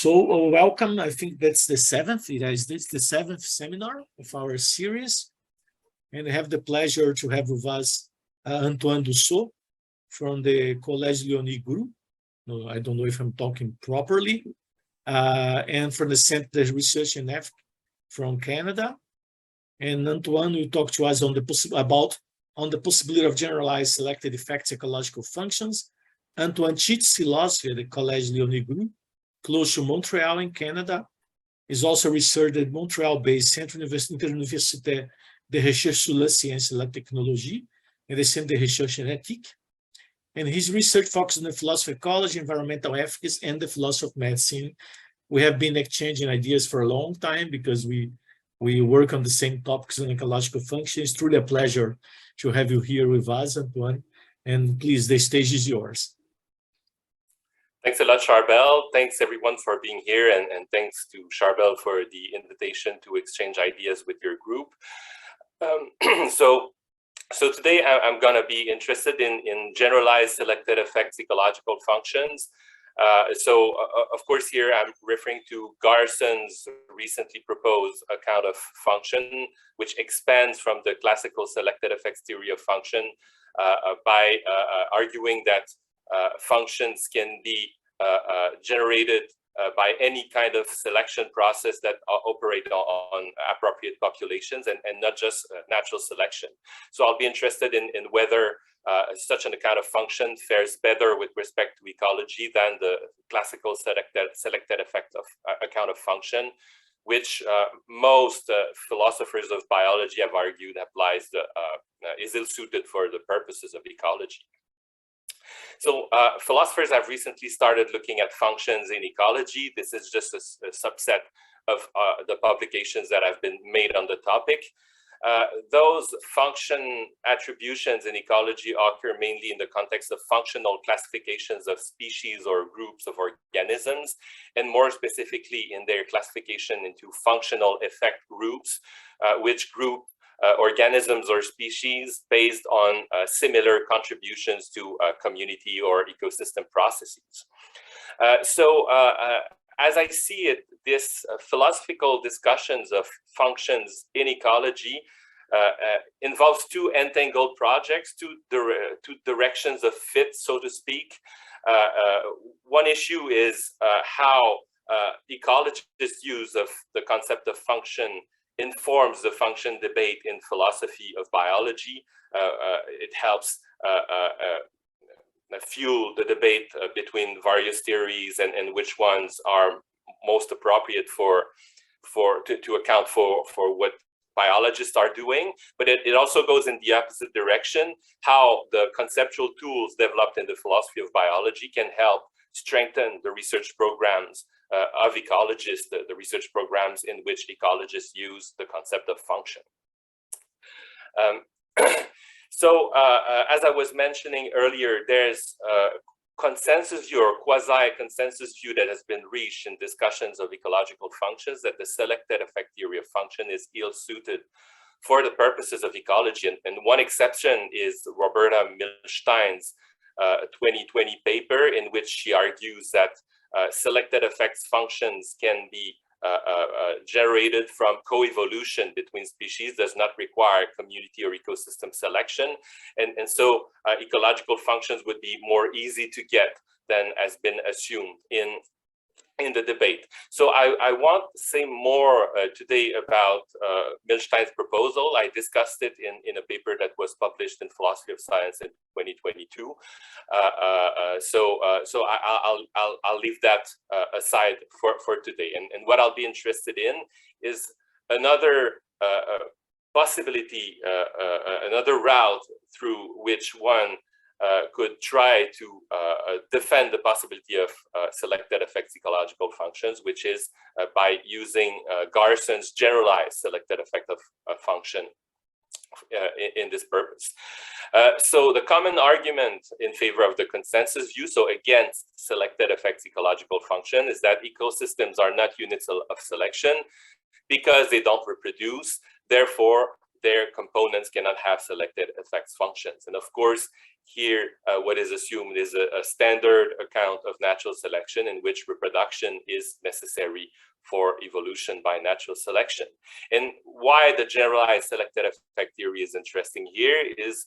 So welcome. I think that's the seventh. It's the seventh seminar of our series, and I have the pleasure to have with us Antoine Dussault from the Collège Lionel-Groulx. No, I don't know if I'm talking properly, and from the Centre de Research in Éthique from Canada. And Antoine will talk to us on the possibility of generalized selected effects ecological functions. Antoine teaches philosophy at the Collège Lionel-Groulx, close to Montreal in Canada. Is also research at Montreal-based Interuniversitaire de Recherche sur la science et la technologie and the Centre de Recherche in Éthique. And his research focuses on the philosophy of ecology, environmental ethics, and the philosophy of medicine. We have been exchanging ideas for a long time because we work on the same topics on ecological functions. It's truly a pleasure to have you here with us, Antoine. And please, the stage is yours. Thanks a lot, Charbel. Thanks everyone for being here, and thanks to Charbel for the invitation to exchange ideas with your group. So today I'm going to be interested in generalized selected effects ecological functions. Of course, here I'm referring to Garson's recently proposed account of function, which expands from the classical selected effects theory of function by arguing that functions can be generated by any kind of selection process that operate on appropriate populations and not just natural selection. So I'll be interested in whether such an account of function fares better with respect to ecology than the classical selected effect of account of function, which most philosophers of biology have argued is ill-suited for the purposes of ecology. So philosophers have recently started looking at functions in ecology. This is just a subset of the publications that have been made on the topic. Those function attributions in ecology occur mainly in the context of functional classifications of species or groups of organisms, and more specifically in their classification into functional effect groups, which group organisms or species based on similar contributions to community or ecosystem processes. As I see it, this philosophical discussions of functions in ecology involves two entangled projects, two directions of fit, so to speak. One issue is how ecologists' use of the concept of function informs the function debate in philosophy of biology. It helps fuel the debate between various theories and which ones are most appropriate to account for what biologists are doing. But it also goes in the opposite direction, how the conceptual tools developed in the philosophy of biology can help strengthen the research programs of ecologists, the research programs in which ecologists use the concept of function. As I was mentioning earlier, there's a consensus view or quasi-consensus view that has been reached in discussions of ecological functions that the selected effect theory of function is ill-suited for the purposes of ecology. And one exception is Roberta Milstein's 2020 paper, in which she argues that selected effects functions can be generated from co-evolution between species, does not require community or ecosystem selection. And so ecological functions would be more easy to get than has been assumed in the debate. So I want to say more today about Milstein's proposal. I discussed it in a paper that was published in Philosophy of Science in 2022. I'll leave that aside for today. And what I'll be interested in is another possibility, another route through which one could try to defend the possibility of selected effects ecological functions, which is by using Garson's generalized selected effect of function in this purpose. So the common argument in favor of the consensus view, so against selected effects ecological function, is that ecosystems are not units of selection because they don't reproduce. Therefore, their components cannot have selected effects functions. And of course, here, what is assumed is a standard account of natural selection in which reproduction is necessary for evolution by natural selection. And why the generalized selected effect theory is interesting here is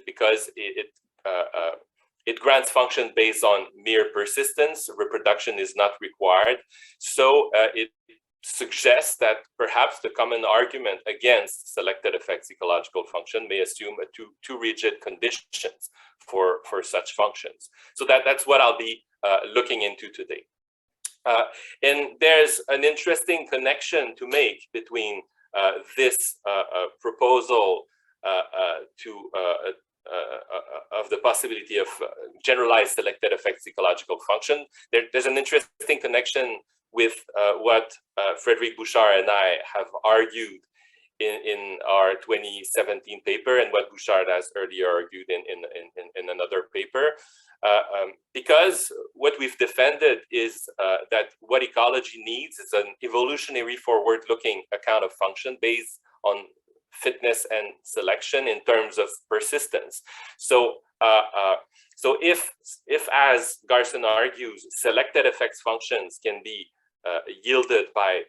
because it grants functions based on mere persistence. Reproduction is not required. So it suggests that perhaps the common argument against selected effects ecological function may assume too rigid conditions for such functions. So that's what I'll be looking into today. And there's an interesting connection to make between this proposal of the possibility of generalized selected effects ecological function. There's an interesting connection with what Frédéric Bouchard and I have argued in our 2017 paper, and what Bouchard has earlier argued in another paper. Because what we've defended is that what ecology needs is an evolutionary forward-looking account of function based on fitness and selection in terms of persistence. So if as Garson argues, selected effects functions can be yielded by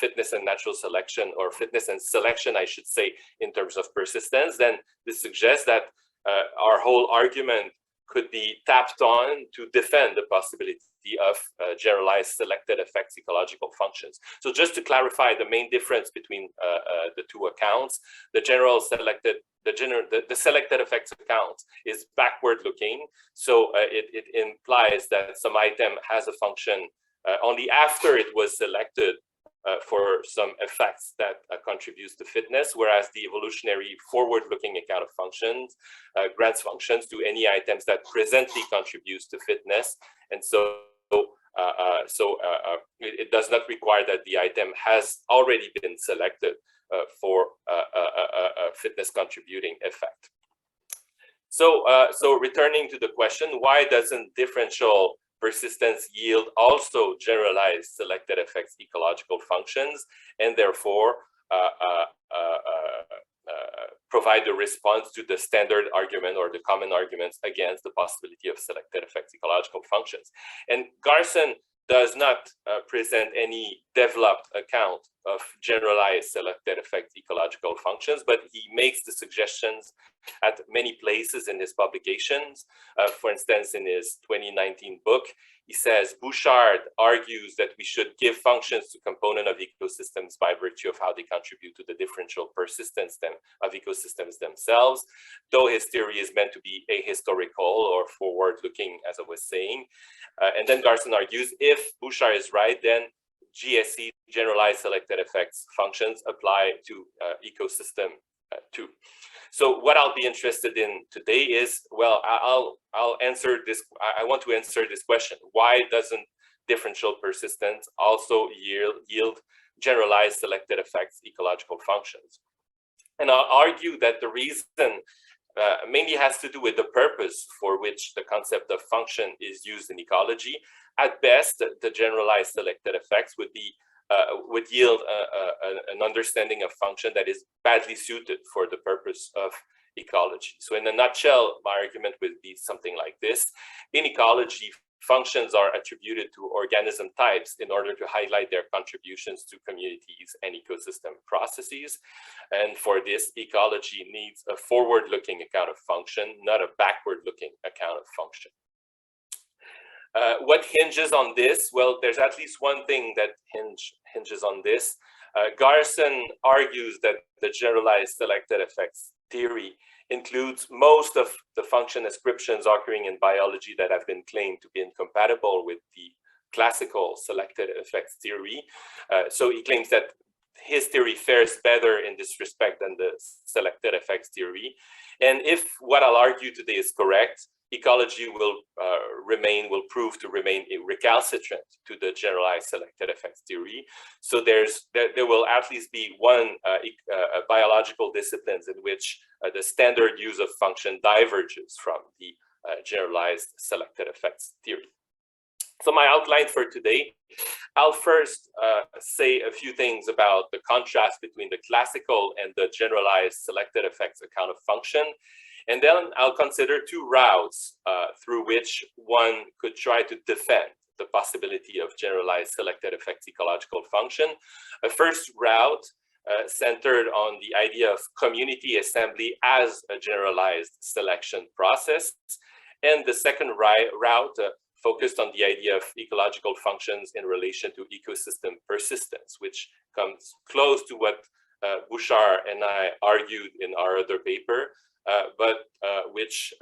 fitness and natural selection, or fitness and selection, I should say, in terms of persistence, then this suggests that our whole argument could be tapped on to defend the possibility of generalized selected effects ecological functions. So just to clarify the main difference between the two accounts, the selected effects account is backward looking. So it implies that some item has a function only after it was selected for some effects that contributes to fitness, whereas the evolutionary forward-looking account of functions grants functions to any items that presently contributes to fitness, and so it does not require that the item has already been selected for a fitness contributing effect. So returning to the question, why doesn't differential persistence yield also generalized selected effects ecological functions, and therefore provide a response to the standard argument or the common arguments against the possibility of selected effects ecological functions? And Garson does not present any developed account of generalized selected effect ecological functions, but he makes the suggestions at many places in his publications. For instance, in his 2019 book, he says, Bouchard argues that we should give functions to components of ecosystems by virtue of how they contribute to the differential persistence of ecosystems themselves, though his theory is meant to be ahistorical or forward-looking, as I was saying. And then Garson argues, if Bouchard is right, then GSE, generalized selected effects functions, apply to ecosystem too. So what I'll be interested in today is, well, I'll answer this. I want to answer this question: why doesn't differential persistence also yield generalized selected effects ecological functions? And I'll argue that the reason mainly has to do with the purpose for which the concept of function is used in ecology. At best, the generalized selected effects would yield an understanding of function that is badly suited for the purpose of ecology. So in a nutshell, my argument would be something like this. In ecology, functions are attributed to organism types in order to highlight their contributions to communities and ecosystem processes. And for this, ecology needs a forward-looking account of function, not a backward-looking account of function. What hinges on this? Well, there's at least one thing that hinges on this. Garson argues that the generalized selected effects theory includes most of the function ascriptions occurring in biology that have been claimed to be incompatible with the classical selected effects theory. So he claims that his theory fares better in this respect than the selected effects theory. And if what I'll argue today is correct, ecology will prove to remain recalcitrant to the generalized selected effects theory. So there will at least be one biological disciplines in which the standard use of function diverges from the generalized selected effects theory. So my outline for today, I'll first say a few things about the contrast between the classical and the generalized selected effects account of function. And then I'll consider two routes through which one could try to defend the possibility of generalized selected effects ecological function. A first route centered on the idea of community assembly as a generalized selection process. And the second route focused on the idea of ecological functions in relation to ecosystem persistence, which comes close to what Bouchard and I argued in our other paper, but which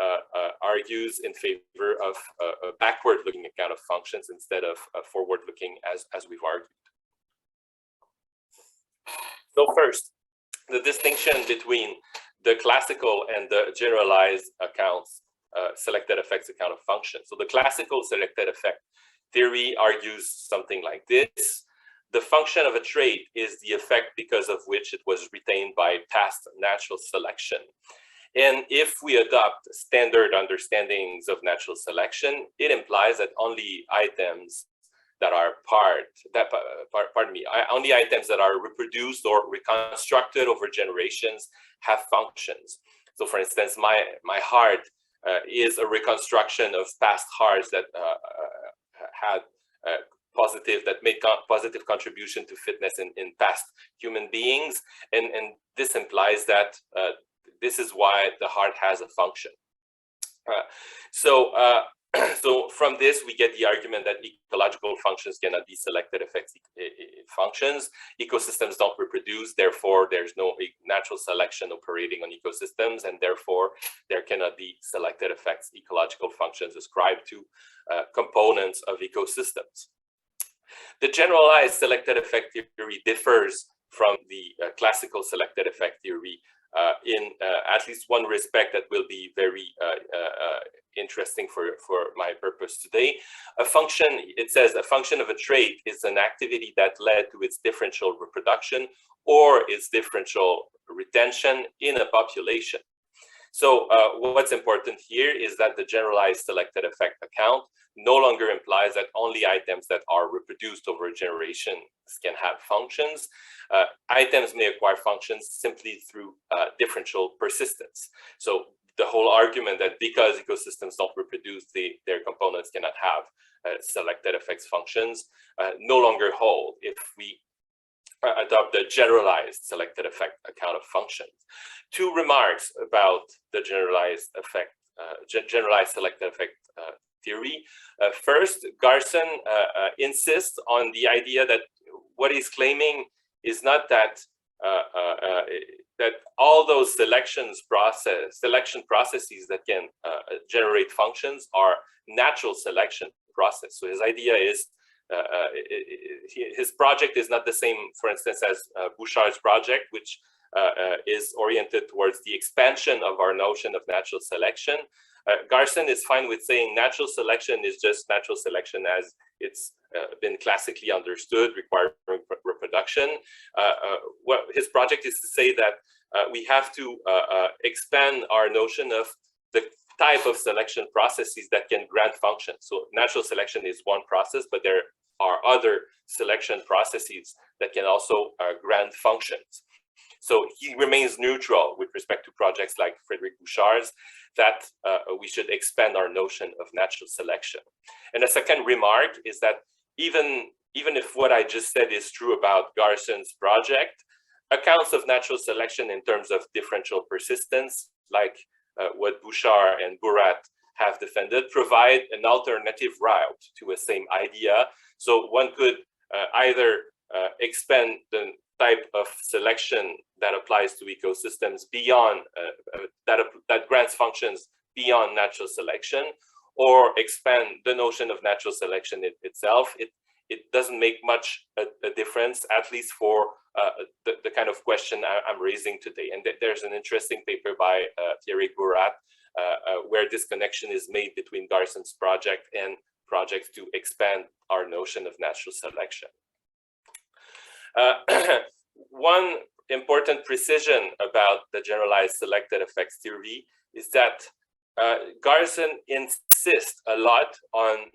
argues in favor of a backward-looking account of functions instead of forward-looking, as we've argued. So first, the distinction between the classical and the generalized accounts, selected effects account of functions. So the classical selected effect theory argues something like this. The function of a trait is the effect because of which it was retained by past natural selection. And if we adopt standard understandings of natural selection, it implies that only items that are only items that are reproduced or reconstructed over generations have functions. So for instance, my heart is a reconstruction of past hearts that made positive contribution to fitness in past human beings. And this implies that this is why the heart has a function. So from this, we get the argument that ecological functions cannot be selected effects functions. Ecosystems don't reproduce, therefore there's no natural selection operating on ecosystems, and therefore there cannot be selected effects ecological functions ascribed to components of ecosystems. The generalized selected effect theory differs from the classical selected effect theory in at least one respect that will be very interesting for my purpose today. A function, it says, a function of a trait is an activity that led to its differential reproduction or its differential retention in a population. So what's important here is that the generalized selected effect account no longer implies that only items that are reproduced over generations can have functions. Items may acquire functions simply through differential persistence. So the whole argument that because ecosystems don't reproduce, their components cannot have selected effects functions no longer hold if we adopt the generalized selected effect account of functions. Two remarks about the generalized selected effect theory. First, Garson insists on the idea that what he's claiming is not that that all those selection processes that can generate functions are natural selection process. So his idea is his project is not the same, for instance, as Bouchard's project, which is oriented towards the expansion of our notion of natural selection. Garson is fine with saying natural selection is just natural selection as it's been classically understood, requiring reproduction. What his project is to say that we have to expand our notion of the type of selection processes that can grant functions. So natural selection is one process, but there are other selection processes that can also grant functions. So he remains neutral with respect to projects like Frédéric Bouchard's, that we should expand our notion of natural selection. And a second remark is that even if what I just said is true about Garson's project, accounts of natural selection in terms of differential persistence, like what Bouchard and Bourrat have defended, provide an alternative route to a same idea. So one could either expand the type of selection that applies to ecosystems beyond, that grants functions beyond natural selection, or expand the notion of natural selection itself. It doesn't make much a difference, at least for the kind of question I'm raising today. And there's an interesting paper by Thierry Bourrat where this connection is made between Garson's project and projects to expand our notion of natural selection. One important precision about the generalized selected effects theory is that Garson insists a lot on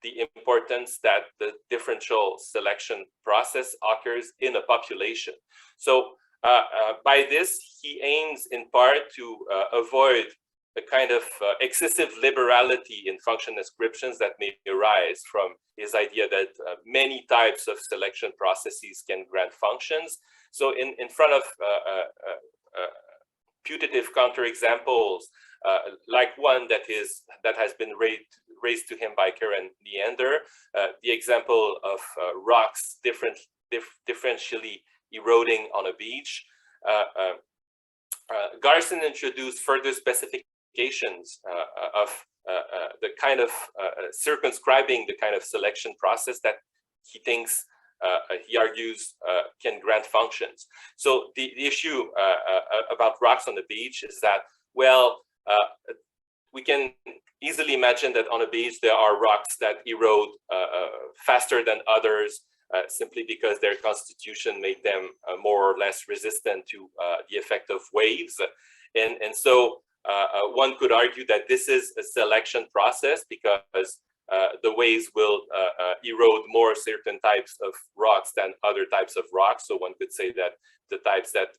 the importance that the differential selection process occurs in a population. So by this, he aims in part to avoid the kind of excessive liberality in function descriptions that may arise from his idea that many types of selection processes can grant functions. So in front of putative counterexamples, like one that has been raised to him by Karen Leander, the example of rocks differentially eroding on a beach. Garson introduced further specifications of the kind of circumscribing the kind of selection process that he thinks, he argues, can grant functions. So the issue about rocks on the beach is that, well, we can easily imagine that on a beach there are rocks that erode faster than others, simply because their constitution made them more or less resistant to the effect of waves. And so one could argue that this is a selection process because the waves will erode more certain types of rocks than other types of rocks. So one could say that the types that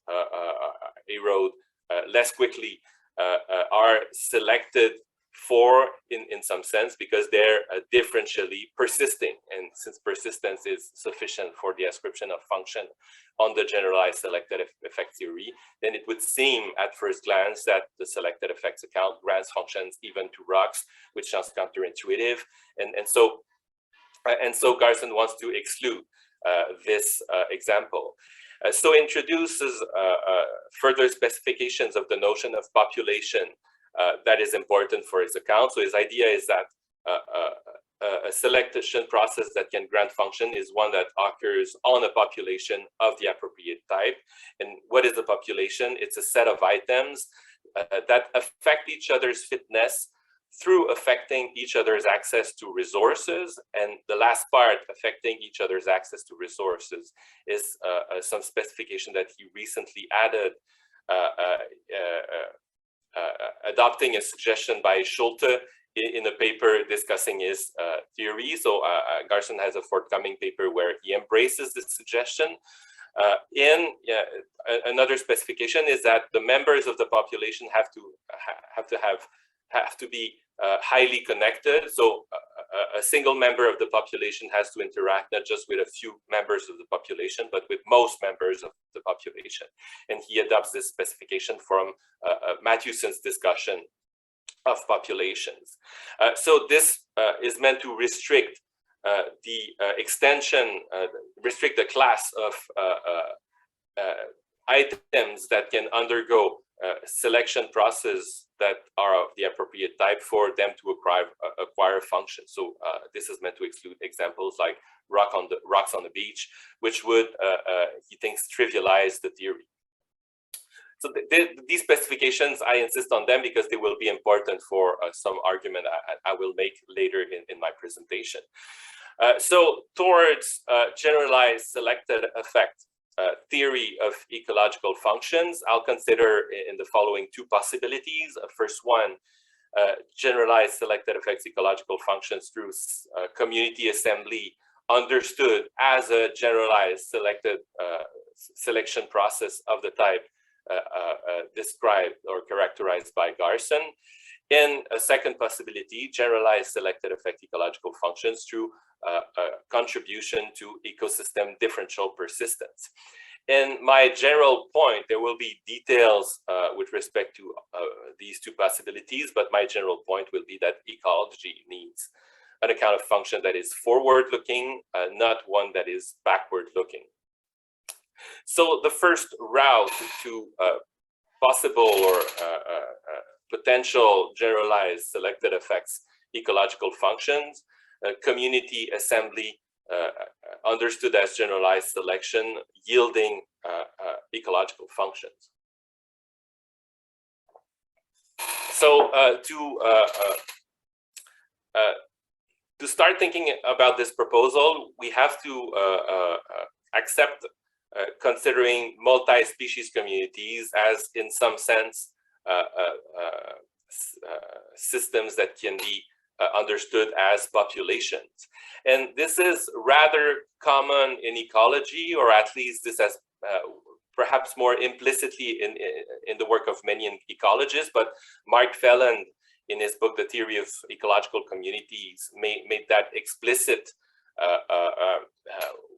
erode less quickly are selected for in some sense because they're differentially persisting, and since persistence is sufficient for the ascription of function on the generalized selected effect theory, then it would seem at first glance that the selected effects account grants functions even to rocks, which sounds counterintuitive, and so Garson wants to exclude this example. So introduces further specifications of the notion of population that is important for his account. So his idea is that a selection process that can grant function is one that occurs on a population of the appropriate type. And what is a population? It's a set of items that affect each other's fitness through affecting each other's access to resources. And the last part, affecting each other's access to resources, is some specification that he recently added, adopting a suggestion by Schulte in a paper discussing his theory. So Garson has a forthcoming paper where he embraces this suggestion. Another specification is that the members of the population have to be highly connected. So a single member of the population has to interact not just with a few members of the population, but with most members of the population. And he adopts this specification from Matthewson's discussion of populations. So this is meant to restrict the extension, restrict the class of items that can undergo selection process that are of the appropriate type for them to acquire functions. So this is meant to exclude examples like rocks on the beach, which would, he thinks, trivialize the theory. So these specifications, I insist on them because they will be important for some argument I will make later in my presentation. So towards generalized selected effect theory of ecological functions, I'll consider in the following two possibilities. First one, generalized selected effects ecological functions through community assembly, understood as a generalized selected selection process of the type described or characterized by Garson. In a second possibility, generalized selected effect ecological functions through contribution to ecosystem differential persistence. In my general point, there will be details with respect to these two possibilities, but my general point will be that ecology needs an account of function that is forward-looking, not one that is backward-looking. So the first route to possible or potential generalized selected effects ecological functions, community assembly understood as generalized selection yielding ecological functions. So to start thinking about this proposal, we have to accept considering multi-species communities as, in some sense, systems that can be understood as populations. And this is rather common in ecology, or at least this has perhaps more implicitly in the work of many ecologists, but Mark Felland, in his book, The Theory of Ecological Communities, made that explicit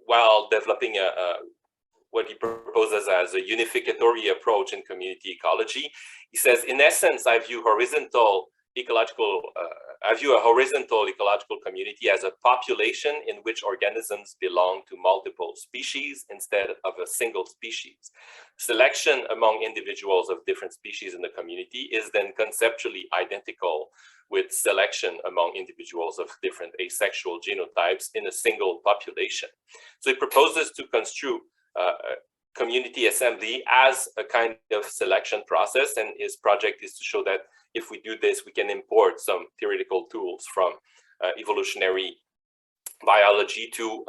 while developing what he proposes as a unificatory approach in community ecology. He says, in essence, I view a horizontal ecological community as a population in which organisms belong to multiple species instead of a single species. Selection among individuals of different species in the community is then conceptually identical with selection among individuals of different asexual genotypes in a single population. So he proposes to construe community assembly as a kind of selection process, and his project is to show that if we do this, we can import some theoretical tools from evolutionary biology to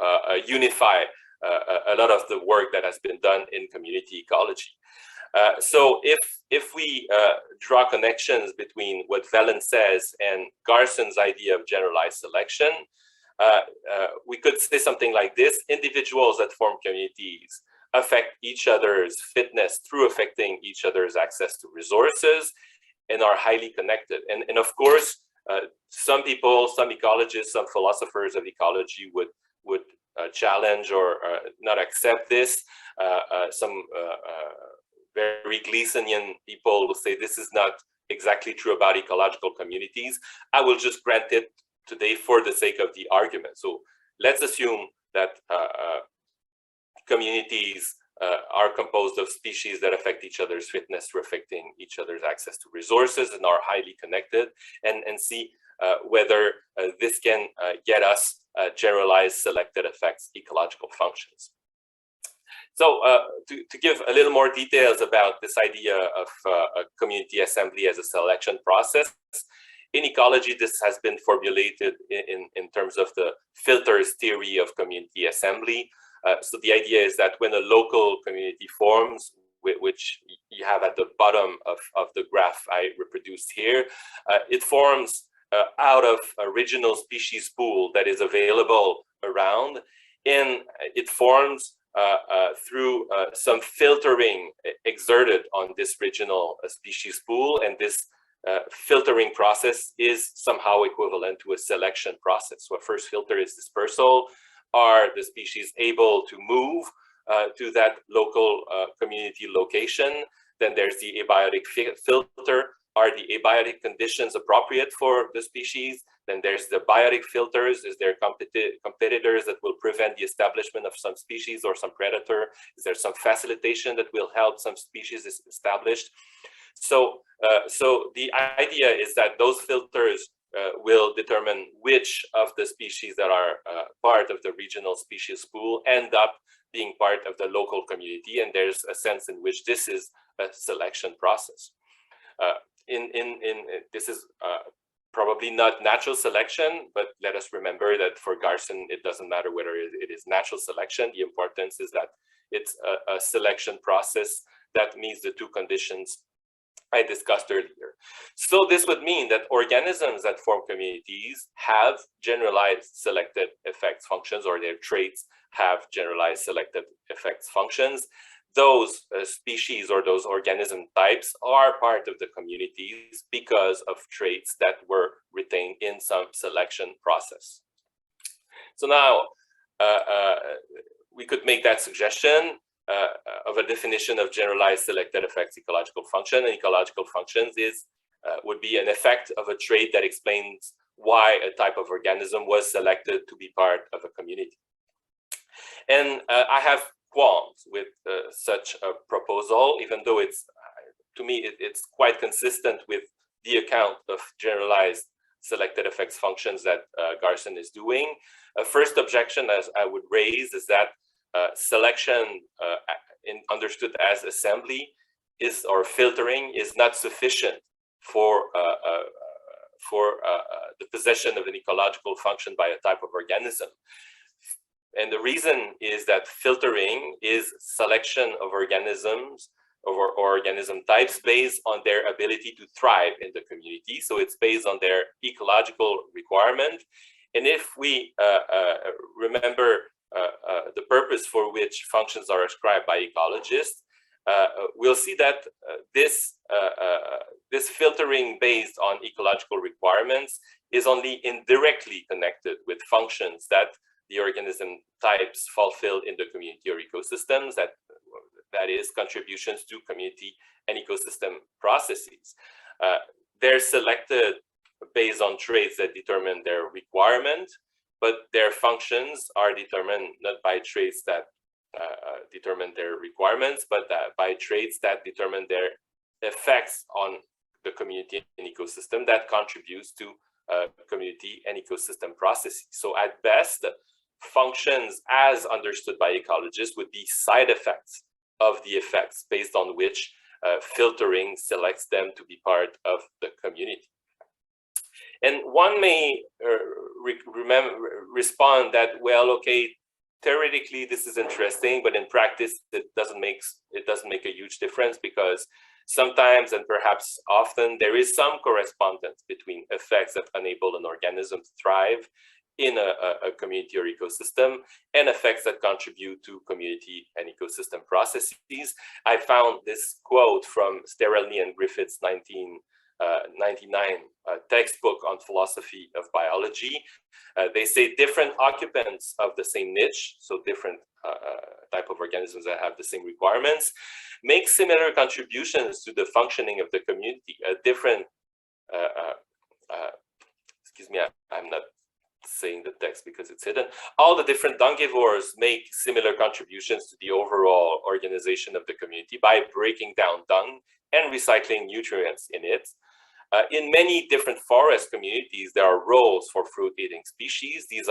unify a lot of the work that has been done in community ecology. So if we draw connections between what Felland says and Garson's idea of generalized selection, we could say something like this: individuals that form communities affect each other's fitness through affecting each other's access to resources and are highly connected. And of course, some people, some ecologists, some philosophers of ecology would challenge or not accept this. Some very Gleasonian people will say this is not exactly true about ecological communities. I will just grant it today for the sake of the argument. So let's assume that communities are composed of species that affect each other's fitness through affecting each other's access to resources and are highly connected, and see whether this can get us generalized selected effects ecological functions. So to give a little more details about this idea of a community assembly as a selection process, in ecology, this has been formulated in terms of the filters theory of community assembly. So the idea is that when a local community forms, which you have at the bottom of the graph I reproduced here, it forms out of original species pool that is available around, and it forms through some filtering exerted on this original species pool, and this filtering process is somehow equivalent to a selection process. So a first filter is dispersal. Are the species able to move to that local community location? Then there's the abiotic filter. Are the abiotic conditions appropriate for the species? Then there's the biotic filters. Is there competitors that will prevent the establishment of some species or some predator? Is there some facilitation that will help some species established? So the idea is that those filters will determine which of the species that are part of the regional species pool end up being part of the local community, and there's a sense in which this is a selection process. This is probably not natural selection, but let us remember that for Garson, it doesn't matter whether it is natural selection. The importance is that it's a selection process that meets the two conditions I discussed earlier. So this would mean that organisms that form communities have generalized selected effects functions, or their traits have generalized selected effects functions. Those species or those organism types are part of the communities because of traits that were retained in some selection process. So now we could make that suggestion of a definition of generalized selected effects ecological function. And ecological functions would be an effect of a trait that explains why a type of organism was selected to be part of a community. And I have qualms with such a proposal, even though it's, to me, it's quite consistent with the account of generalized selected effects functions that Garson is doing. A first objection as I would raise is that selection understood as assembly or filtering is not sufficient for the possession of an ecological function by a type of organism. And the reason is that filtering is selection of organisms or organism types based on their ability to thrive in the community. So it's based on their ecological requirement. And if we remember the purpose for which functions are ascribed by ecologists, we'll see that this filtering based on ecological requirements is only indirectly connected with functions that the organism types fulfill in the community or ecosystems, that is contributions to community and ecosystem processes. They're selected based on traits that determine their requirement, but their functions are determined not by traits that determine their requirements, but by traits that determine their effects on the community and ecosystem that contributes to community and ecosystem processes. So at best, functions as understood by ecologists would be side effects of the effects based on which filtering selects them to be part of the community. And one may respond that, well, okay, theoretically this is interesting, but in practice it doesn't make a huge difference, because sometimes, and perhaps often, there is some correspondence between effects that enable an organism to thrive in a community or ecosystem and effects that contribute to community and ecosystem processes. I found this quote from Sterelny and Griffith's 1999 textbook on philosophy of biology. They say different occupants of the same niche, so different type of organisms that have the same requirements, make similar contributions to the functioning of the community. Different, excuse me, I'm not saying the text because it's hidden. All the different dungivores make similar contributions to the overall organization of the community by breaking down dung and recycling nutrients in it. In many different forest communities, there are roles for fruit-eating species. These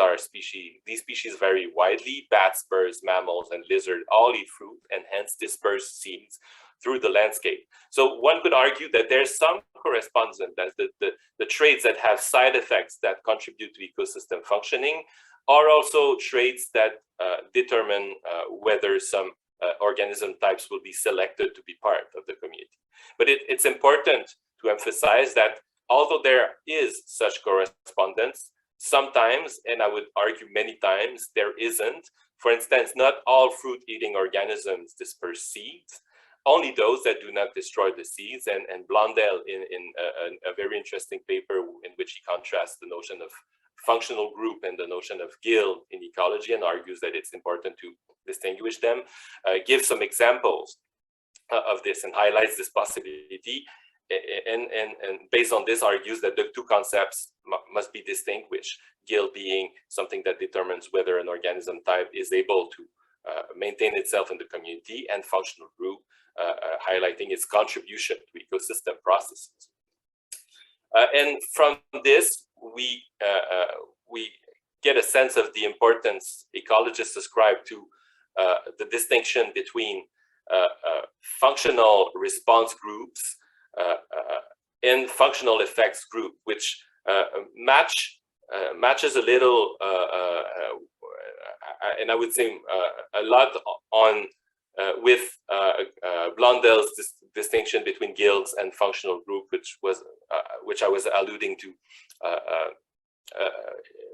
species vary widely. Bats, birds, mammals, and lizards all eat fruit and hence disperse seeds through the landscape. So one could argue that there's some correspondence that the traits that have side effects that contribute to ecosystem functioning are also traits that determine whether some organism types will be selected to be part of the community. But it's important to emphasize that although there is such correspondence, sometimes, and I would argue many times, there isn't. For instance, not all fruit-eating organisms disperse seeds, only those that do not destroy the seeds. And Blondel, in a very interesting paper in which he contrasts the notion of functional group and the notion of guild in ecology, and argues that it's important to distinguish them, gives some examples of this and highlights this possibility. And based on this, argues that the two concepts must be distinguished. Guild being something that determines whether an organism type is able to maintain itself in the community, and functional group highlighting its contribution to ecosystem processes. And from this, we get a sense of the importance ecologists ascribe to the distinction between functional response groups and functional effects group, which matches a little, and I would say a lot on with Blondel's distinction between guilds and functional group, which I was alluding to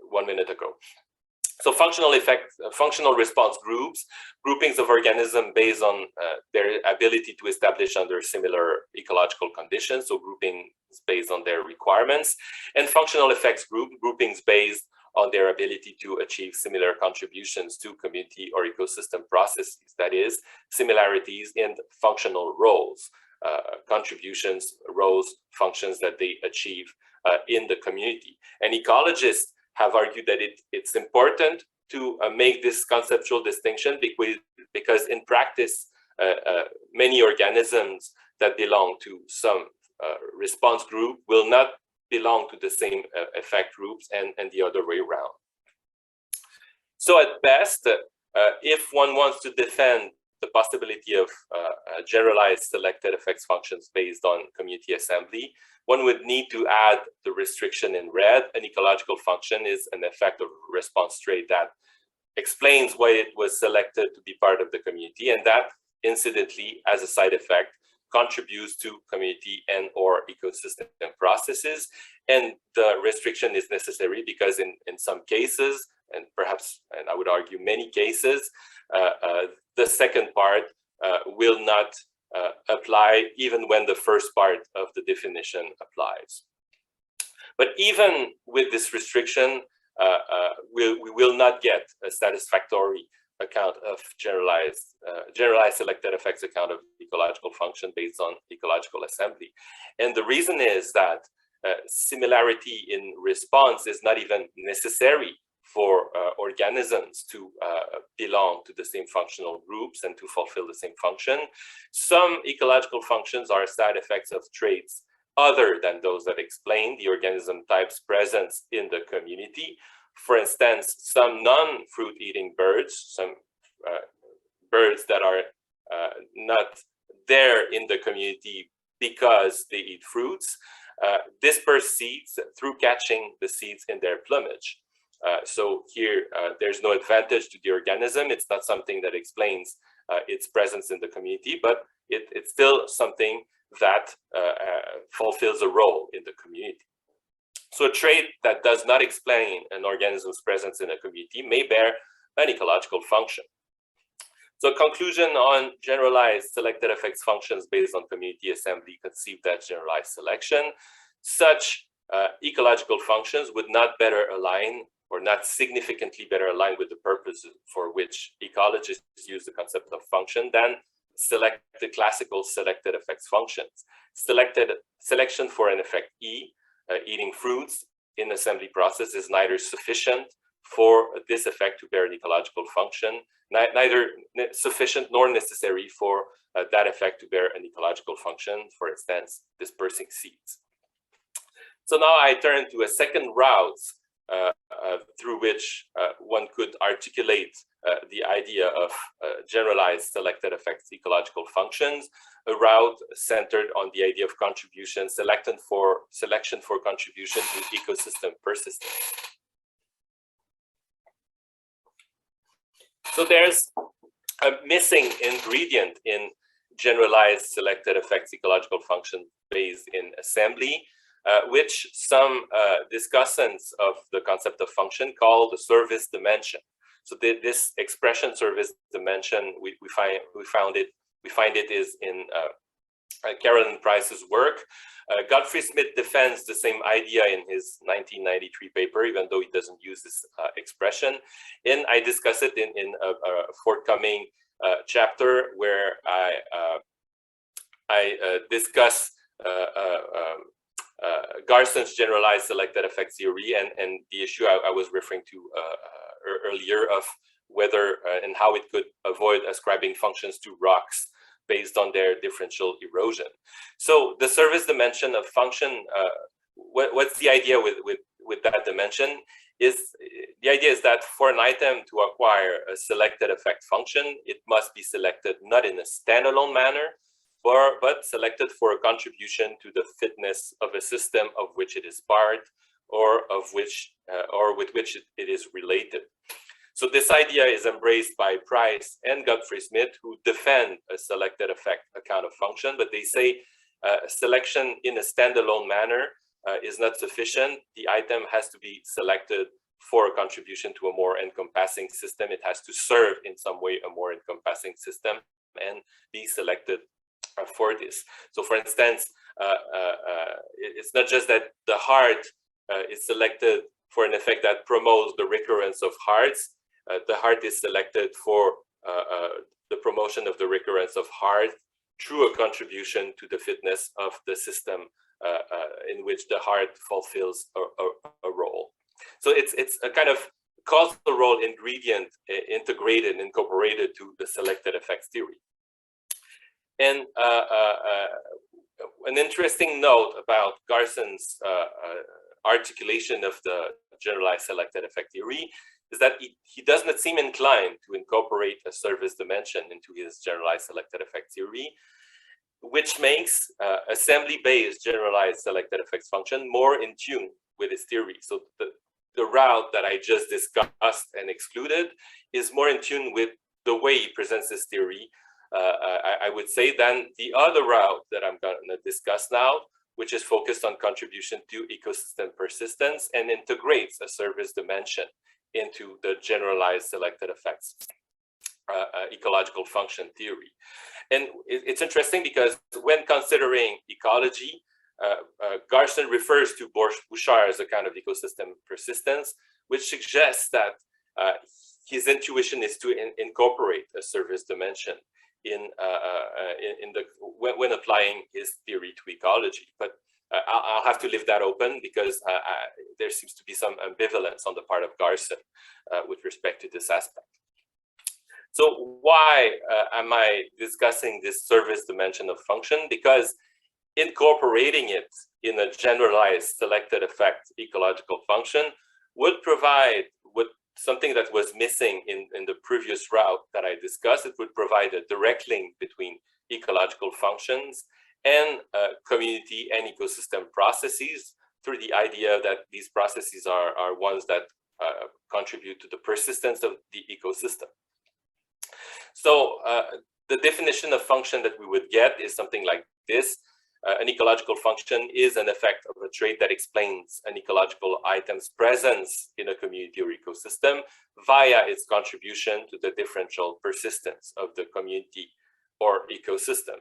1 minute ago. So functional response groups, groupings of organisms based on their ability to establish under similar ecological conditions, so groupings based on their requirements, and functional effects groupings based on their ability to achieve similar contributions to community or ecosystem processes, that is, similarities in functional roles, contributions, roles, functions that they achieve in the community. And ecologists have argued that it's important to make this conceptual distinction because in practice, many organisms that belong to some response group will not belong to the same effect groups and the other way around. So at best, if one wants to defend the possibility of generalized selected effects functions based on community assembly, one would need to add the restriction in red. An ecological function is an effect of response trait that explains why it was selected to be part of the community, and that incidentally, as a side effect, contributes to community and or ecosystem processes. And the restriction is necessary because in some cases, and perhaps, and I would argue many cases, the second part will not apply even when the first part of the definition applies. But even with this restriction, we will not get a satisfactory account of generalized selected effects account of ecological function based on ecological assembly. And the reason is that similarity in response is not even necessary for organisms to belong to the same functional groups and to fulfill the same function. Some ecological functions are side effects of traits other than those that explain the organism type's presence in the community. For instance, some non-fruit eating birds, some birds that are not there in the community because they eat fruits, disperse seeds through catching the seeds in their plumage. So here, there's no advantage to the organism. It's not something that explains its presence in the community, but it's still something that fulfills a role in the community. So a trait that does not explain an organism's presence in a community may bear an ecological function. So a conclusion on generalized selected effects functions based on community assembly conceived as generalized selection. Such ecological functions would not better align or not significantly better align with the purposes for which ecologists use the concept of function than selected classical selected effects functions. Selection for an effect E, eating fruits in assembly process, is neither sufficient for this effect to bear an ecological function, neither sufficient nor necessary for that effect to bear an ecological function, for instance, dispersing seeds. So now I turn to a second route through which one could articulate the idea of generalized selected effects ecological functions, a route centered on the idea of contribution, selection for contribution to ecosystem persistence. So there's a missing ingredient in generalized selected effects ecological function based in assembly, which some discussants of the concept of function call the service dimension. So this expression service dimension, we find it is in Carolyn Price's work. Godfrey Smith defends the same idea in his 1993 paper, even though he doesn't use this expression. And I discuss it in a forthcoming chapter where I discuss Garson's generalized selected effects theory and the issue I was referring to earlier of whether and how it could avoid ascribing functions to rocks based on their differential erosion. So the service dimension of function, what's the idea with that dimension? The idea is that for an item to acquire a selected effect function, it must be selected not in a standalone manner, but selected for a contribution to the fitness of a system of which it is part or with which it is related. So this idea is embraced by Price and Godfrey Smith, who defend a selected effect account of function, but they say selection in a standalone manner is not sufficient. The item has to be selected for a contribution to a more encompassing system. It has to serve in some way a more encompassing system and be selected for this. So for instance, it's not just that the heart is selected for an effect that promotes the recurrence of hearts. The heart is selected for the promotion of the recurrence of heart through a contribution to the fitness of the system in which the heart fulfills a role. So it's a kind of causal role ingredient integrated, incorporated to the selected effects theory. And an interesting note about Garson's articulation of the generalized selected effect theory is that he does not seem inclined to incorporate a service dimension into his generalized selected effect theory, which makes assembly-based generalized selected effects function more in tune with his theory. So the route that I just discussed and excluded is more in tune with the way he presents his theory, I would say, than the other route that I'm going to discuss now, which is focused on contribution to ecosystem persistence and integrates a service dimension into the generalized selected effects ecological function theory. And it's interesting because when considering ecology, Garson refers to Bouchard's account of ecosystem persistence, which suggests that his intuition is to incorporate a service dimension when applying his theory to ecology. But I'll have to leave that open because there seems to be some ambivalence on the part of Garson with respect to this aspect. So why am I discussing this service dimension of function? Because incorporating it in a generalized selected effect ecological function would provide something that was missing in the previous route that I discussed. It would provide a direct link between ecological functions and community and ecosystem processes through the idea that these processes are ones that contribute to the persistence of the ecosystem. So the definition of function that we would get is something like this. An ecological function is an effect of a trait that explains an ecological item's presence in a community or ecosystem via its contribution to the differential persistence of the community or ecosystem.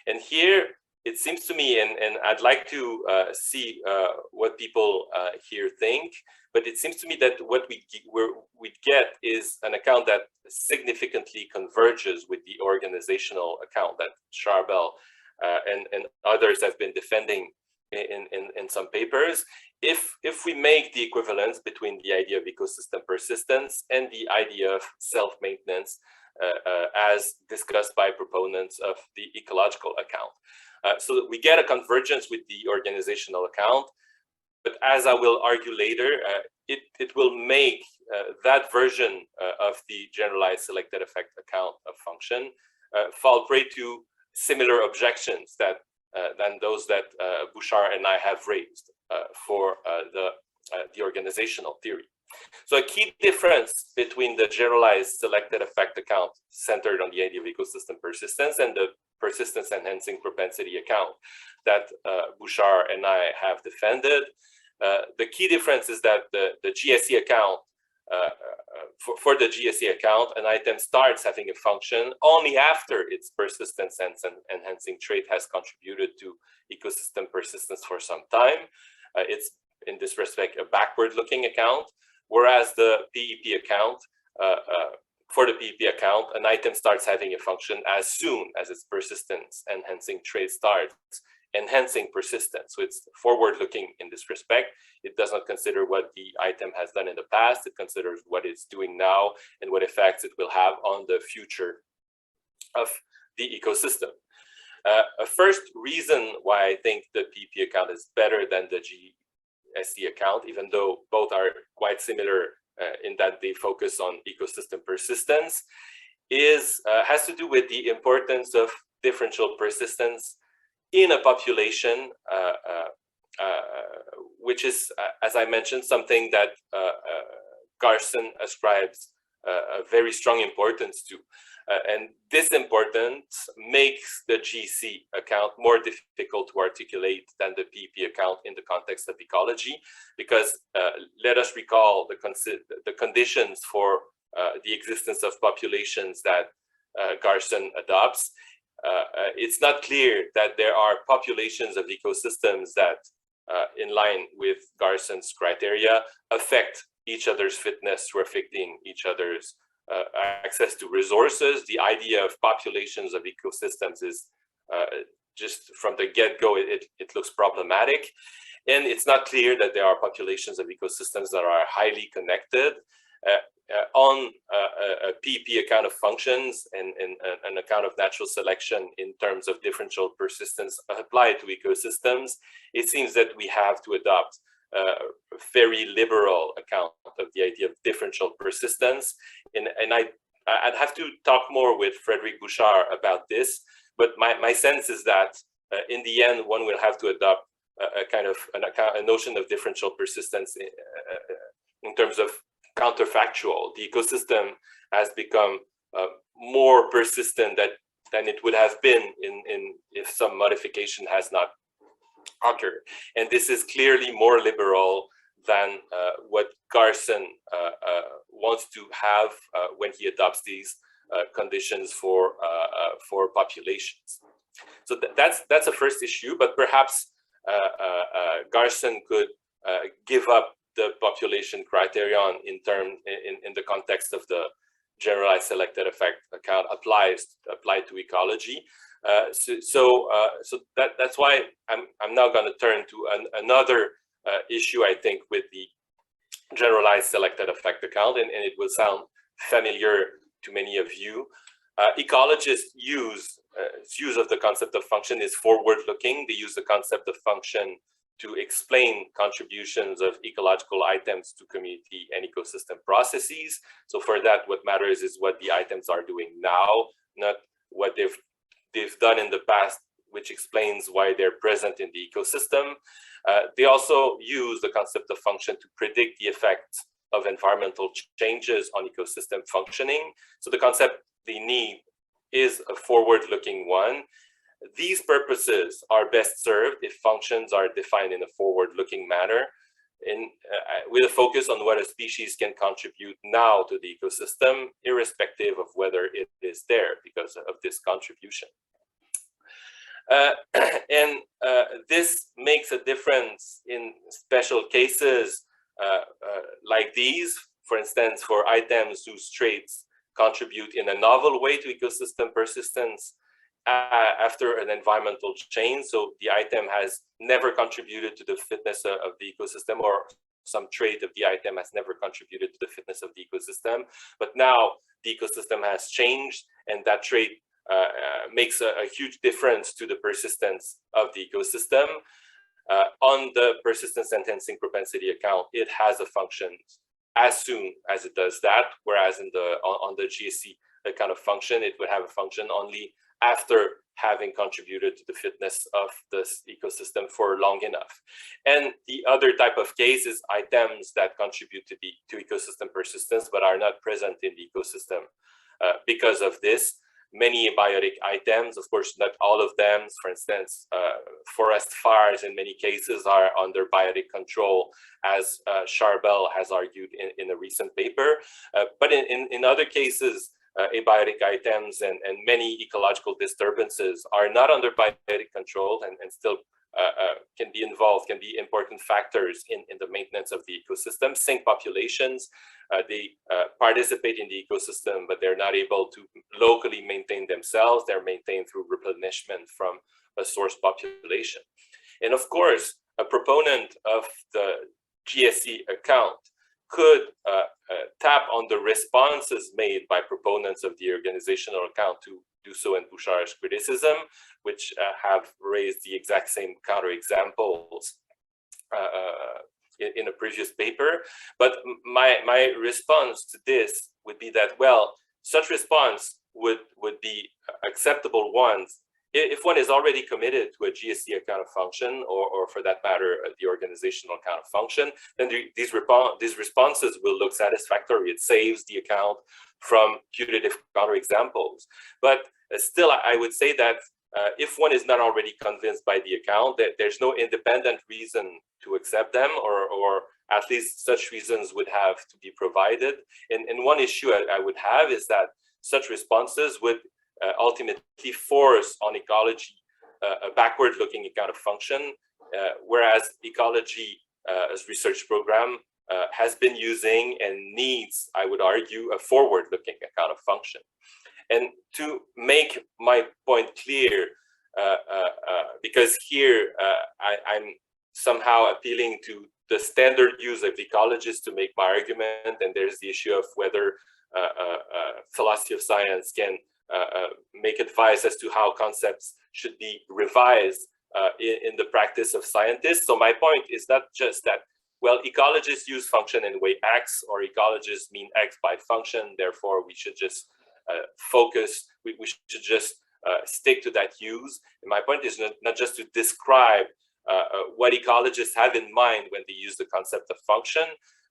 And here, it seems to me, and I'd like to see what people here think, but it seems to me that what we get is an account that significantly converges with the organizational account that Charbel and others have been defending in some papers. If we make the equivalence between the idea of ecosystem persistence and the idea of self-maintenance as discussed by proponents of the ecological account. So that we get a convergence with the organizational account, but as I will argue later, it will make that version of the generalized selected effect account of function fall prey to similar objections than those that Bouchard and I have raised for the organizational theory. So a key difference between the generalized selected effect account centered on the idea of ecosystem persistence and the persistence enhancing propensity account that Bouchard and I have defended. The key difference is that the GSE account, for the GSE account, an item starts having a function only after its persistence enhancing trait has contributed to ecosystem persistence for some time. It's in this respect a backward-looking account, whereas the PEP account, for the PEP account, an item starts having a function as soon as its persistence enhancing trait starts enhancing persistence. So it's forward-looking in this respect. It does not consider what the item has done in the past. It considers what it's doing now and what effects it will have on the future of the ecosystem. A first reason why I think the PEP account is better than the GSE account, even though both are quite similar in that they focus on ecosystem persistence, has to do with the importance of differential persistence in a population, which is, as I mentioned, something that Garson ascribes a very strong importance to. And this importance makes the GC account more difficult to articulate than the PEP account in the context of ecology, because let us recall the conditions for the existence of populations that Garson adopts. It's not clear that there are populations of ecosystems that, in line with Garson's criteria, affect each other's fitness or affecting each other's access to resources. The idea of populations of ecosystems is just from the get-go, it looks problematic. And it's not clear that there are populations of ecosystems that are highly connected. On a PEP account of functions and an account of natural selection in terms of differential persistence applied to ecosystems, it seems that we have to adopt a very liberal account of the idea of differential persistence. And I'd have to talk more with Frédéric Bouchard about this, but my sense is that in the end, one will have to adopt a kind of a notion of differential persistence in terms of counterfactual. The ecosystem has become more persistent than it would have been if some modification has not occurred. And this is clearly more liberal than what Garson wants to have when he adopts these conditions for populations. So that's a first issue, but perhaps Garson could give up the population criterion in the context of the generalized selected effect account applied to ecology. So that's why I'm now going to turn to another issue, I think, with the generalized selected effect account, and it will sound familiar to many of you. Ecologists use of the concept of function is forward-looking. They use the concept of function to explain contributions of ecological items to community and ecosystem processes. So for that, what matters is what the items are doing now, not what they've done in the past, which explains why they're present in the ecosystem. They also use the concept of function to predict the effects of environmental changes on ecosystem functioning. So the concept they need is a forward-looking one. These purposes are best served if functions are defined in a forward-looking manner, with a focus on what a species can contribute now to the ecosystem, irrespective of whether it is there because of this contribution. This makes a difference in special cases like these, for instance, for items whose traits contribute in a novel way to ecosystem persistence after an environmental change. So the item has never contributed to the fitness of the ecosystem, or some trait of the item has never contributed to the fitness of the ecosystem. But now the ecosystem has changed, and that trait makes a huge difference to the persistence of the ecosystem. On the persistence enhancing propensity account, it has a function as soon as it does that, whereas on the GSC account of function, it would have a function only after having contributed to the fitness of this ecosystem for long enough. And the other type of case is items that contribute to ecosystem persistence but are not present in the ecosystem. Because of this, many abiotic items, of course, not all of them, for instance, forest fires in many cases are under biotic control, as Charbel has argued in a recent paper. But in other cases, abiotic items and many ecological disturbances are not under biotic control and still can be involved, can be important factors in the maintenance of the ecosystem. Sink populations, they participate in the ecosystem, but they're not able to locally maintain themselves. They're maintained through replenishment from a source population. And of course, a proponent of the GSE account could tap on the responses made by proponents of the organizational account to Dussault and Bouchard's criticism, which have raised the exact same counterexamples in a previous paper. But my response to this would be that, well, such response would be acceptable ones if one is already committed to a GSC account of function, or for that matter, the organizational account of function, then these responses will look satisfactory. It saves the account from putative counterexamples. But still, I would say that if one is not already convinced by the account, that there's no independent reason to accept them, or at least such reasons would have to be provided. And one issue I would have is that such responses would ultimately force on ecology a backward-looking account of function, whereas ecology as research program has been using and needs, I would argue, a forward-looking account of function. And to make my point clear, because here I'm somehow appealing to the standard use of ecologists to make my argument, and there's the issue of whether philosophy of science can make advice as to how concepts should be revised in the practice of scientists. So my point is not just that, well, ecologists use function in way X, or ecologists mean X by function, therefore we should just focus, we should just stick to that use. And my point is not just to describe what ecologists have in mind when they use the concept of function.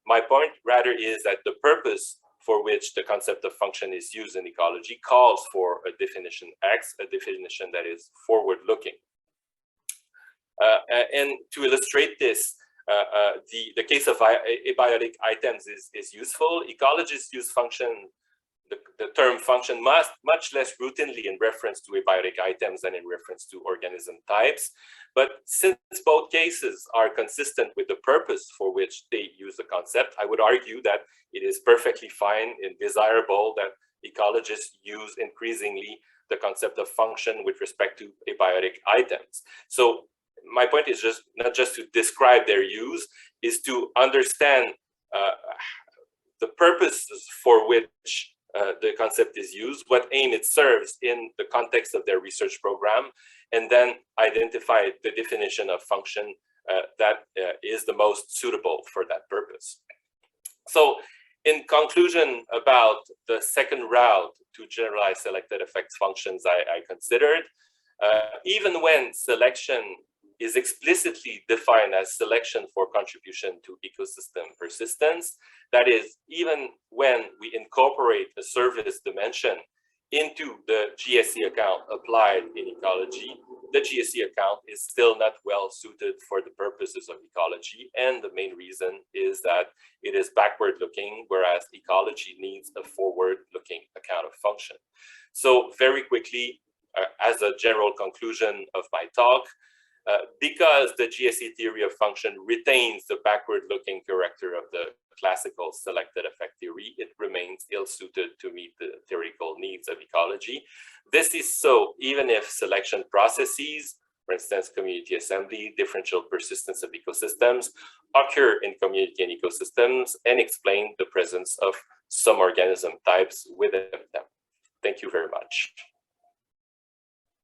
My point rather is that the purpose for which the concept of function is used in ecology calls for a definition X, a definition that is forward-looking. And to illustrate this, the case of abiotic items is useful. Ecologists use function, the term function, much less routinely in reference to abiotic items than in reference to organism types. But since both cases are consistent with the purpose for which they use the concept, I would argue that it is perfectly fine and desirable that ecologists use increasingly the concept of function with respect to abiotic items. So my point is just not just to describe their use, is to understand the purposes for which the concept is used, what aim it serves in the context of their research program, and then identify the definition of function that is the most suitable for that purpose. So in conclusion about the second route to generalize selected effects functions I considered, even when selection is explicitly defined as selection for contribution to ecosystem persistence, that is, even when we incorporate a service dimension into the GSE account applied in ecology, the GSE account is still not well suited for the purposes of ecology. And the main reason is that it is backward looking, whereas ecology needs a forward looking account of function. So very quickly, as a general conclusion of my talk, because the GSE theory of function retains the backward-looking character of the classical selected effect theory, it remains ill-suited to meet the theoretical needs of ecology. This is so even if selection processes, for instance, community assembly, differential persistence of ecosystems, occur in community and ecosystems and explain the presence of some organism types within them. Thank you very much.